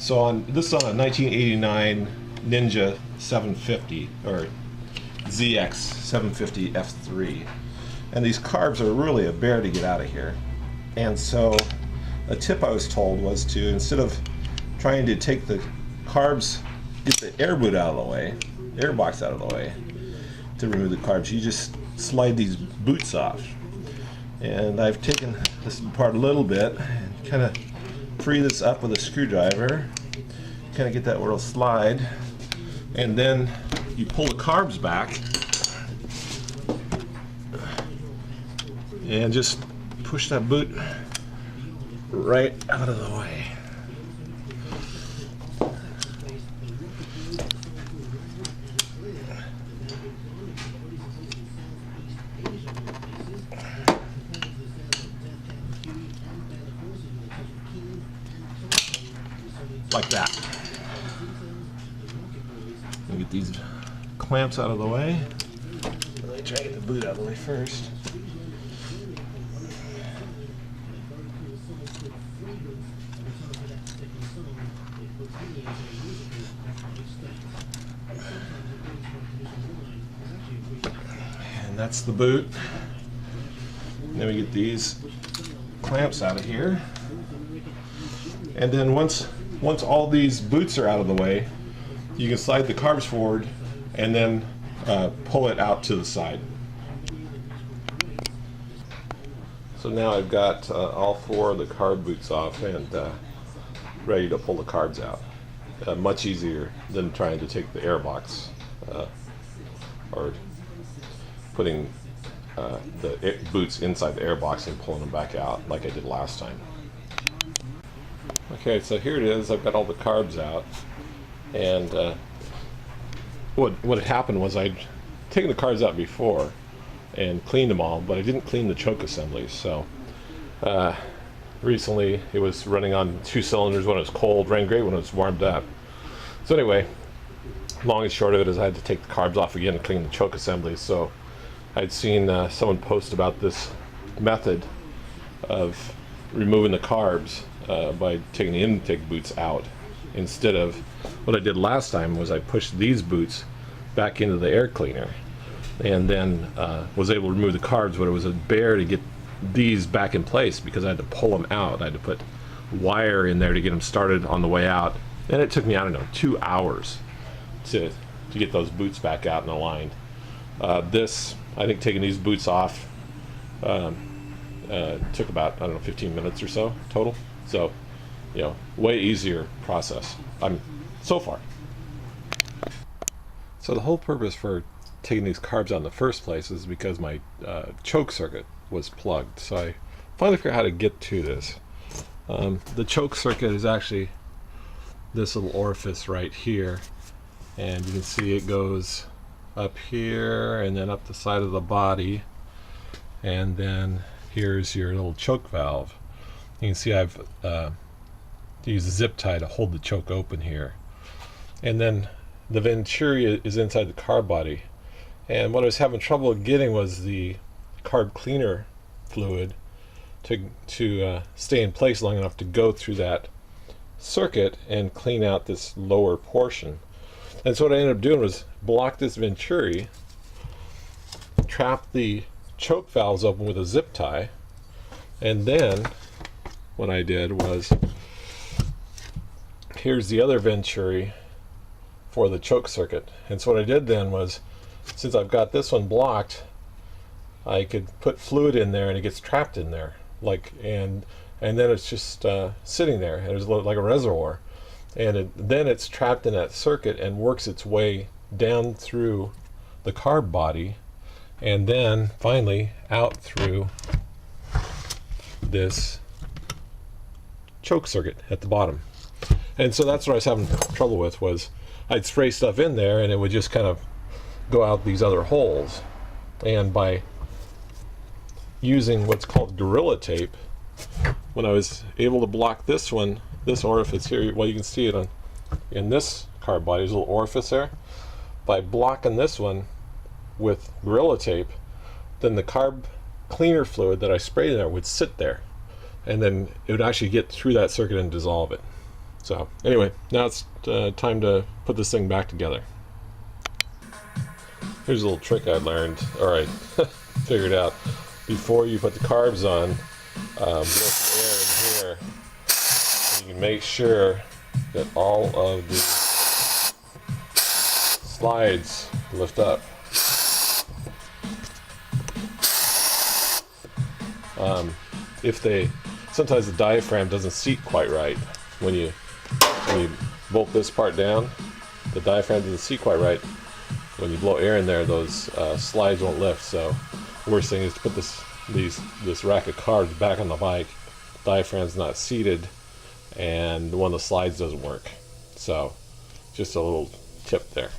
So on this is on a 1989 Ninja 750 or ZX750 F3, and these carbs are really a bear to get out of here. And so a tip I was told was to, instead of trying to take the carbs, get the air boot out of the way, air box out of the way to remove the carbs, you just slide these boots off. And I've taken this apart a little bit and kind of free this up with a screwdriver, kind of get that little slide, and then you pull the carbs back and just push that boot right out of the way. Like that. Let me get these clamps out of the way. Let me try to get the boot out of the way first. And that's the boot. And then we get these clamps out of here. And then once all these boots are out of the way, you can slide the carbs forward and then pull it out to the side. So now I've got all four of the carb boots off and ready to pull the carbs out. Much easier than trying to take the air box or putting the boots inside the air box and pulling them back out like I did last time. Okay, so here it is. I've got all the carbs out, and what had happened was I'd taken the carbs out before and cleaned them all, but I didn't clean the choke assemblies. So recently it was running on 2 cylinders when it was cold, ran great when it was warmed up. So anyway, long and short of it is I had to take the carbs off again and clean the choke assemblies. So I'd seen someone post about this method of removing the carbs by taking the intake boots out, instead of what I did last time was I pushed these boots back into the air cleaner and then was able to remove the carbs, but it was a bear to get these back in place because I had to pull them out. I had to put wire in there to get them started on the way out, and it took me, I don't know, 2 hours to get those boots back out and aligned. This, I think taking these boots off took about, I don't know, 15 minutes or so total. So, you know, way easier process. So far. So the whole purpose for taking these carbs out in the first place is because my choke circuit was plugged. So I finally figured out how to get to this. The choke circuit is actually this little orifice right here, and you can see it goes up here and then up the side of the body, and then here's your little choke valve. You can see I've used a zip tie to hold the choke open here. And then the venturi is inside the carb body. And what I was having trouble getting was the carb cleaner fluid to stay in place long enough to go through that circuit and clean out this lower portion. And so what I ended up doing was block this venturi, trap the choke valves open with a zip tie, and then what I did was, here's the other venturi for the choke circuit. And so what I did then was, since I've got this one blocked, I could put fluid in there and it gets trapped in there, and then it's just sitting there, and there's like a reservoir, and then it's trapped in that circuit and works its way down through the carb body, and then finally out through this choke circuit at the bottom. And so that's what I was having trouble with, was I'd spray stuff in there and it would just kind of go out these other holes. And by using what's called Gorilla Tape, when I was able to block this one, this orifice here, well, you can see it in this carb body, there's a little orifice there. By blocking this one with Gorilla Tape, then the carb cleaner fluid that I sprayed in there would sit there, and then it would actually get through that circuit and dissolve it. So anyway, now it's time to put this thing back together. Here's a little trick I learned, or I figured out. Before you put the carbs on, blow some air in here. You can make sure that all of the slides lift up. Sometimes the diaphragm doesn't seat quite right. When you bolt this part down, the diaphragm doesn't seat quite right. When you blow air in there, those slides won't lift. So worst thing is to put this rack of carbs back on the bike. Diaphragm's not seated, and one of the slides doesn't work. So just a little tip there.